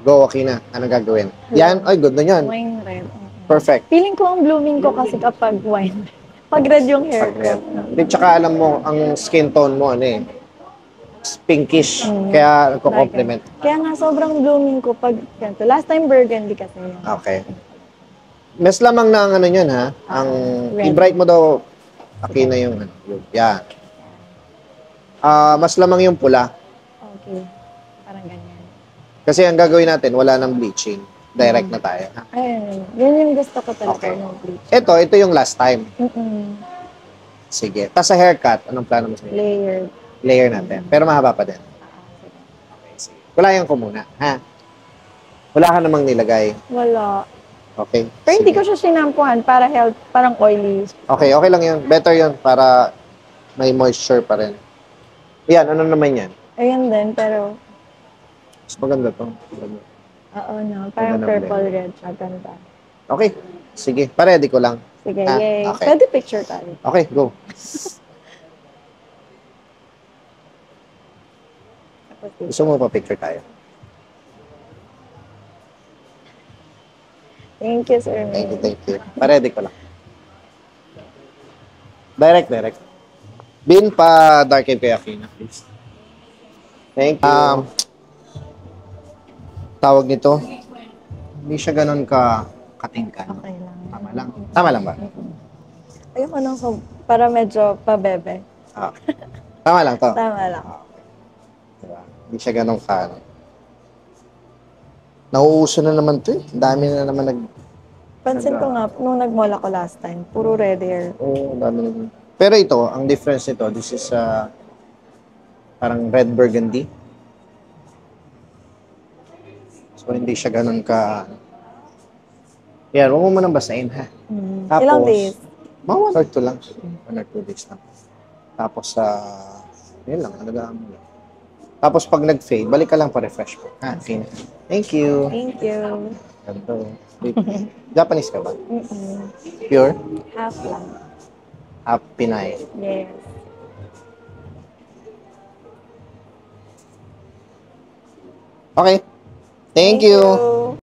Go, okay na. Anong gagawin? Yan? Ay, good na yan. Wine red. Perfect. Feeling ko ang blooming ko kasi kapag wine. Pag red yung hair ko. Di, tsaka alam mo, ang skin tone mo, ano eh, pinkish. Kaya nagko-compliment. Kaya nga sobrang blooming ko pag ganito. Last time burgundy kasi yun. Okay. Mas lamang na ang ano yun, ha? Ang red. i-bright mo daw, okay na yung ano. Yan. Mas lamang yung pula. Okay. Parang ganyan. Kasi ang gagawin natin, wala nang bleaching. Direct na tayo. Ha? Ayun. Yun yung gusto ko talaga. Okay. No bleach. Ito yung last time. Mm-mm. Sige. Tapos sa haircut, anong plano mo sa Layered. layer natin? Pero mahaba pa din. Okay, sige. Kulayan ko muna, ha? Wala ka namang nilagay. Wala. Okay. Pero hindi sige. ko siya sinampuhan para health, parang oily. Okay, okay lang yun. Better yun para may moisture pa rin. Yan, ano naman yan? Ayun din, pero Mas maganda to. Maganda. oo no. Parang Maganda purple blend. red siya. Ganda. Okay. Sige, pa-ready ko lang. Sige, Ah, yay. okay. Pwede picture tayo. Okay, go. Gusto mo pa picture tayo? Thank you, sir. Thank you, thank you. Pa-ready ko lang. Direct. Bin pa darken kay Akina, please. Thank you. Tawag nito, hindi siya ganun katingkan. Okay lang. Tama lang. Tama lang ba? Ayoko nang para medyo pabebe. Ah. Tama lang to. Tama lang. Diba? Hindi siya ganun nauuso na naman to eh. Ang dami na naman Pansin ko nga, nung nag-mall ako last time, puro red hair. Oo, ang dami na. Pero ito, ang difference nito, this is parang red burgundy. So, hindi siya ganun Yan, huwag mo munang basahin, ha? Tapos, Ilang days? Mga 1 or 2 lang. 1 or 2 days lang. Tapos, yun lang, alagaan mo lang. Tapos, pag nag-fade, balik ka lang pa-refresh po. Okay. Thank you. Thank you. Ganito. Japanese ka ba? Mm-mm. Pure? Half lang. Half Pinay. Yes. Okay. Thank you.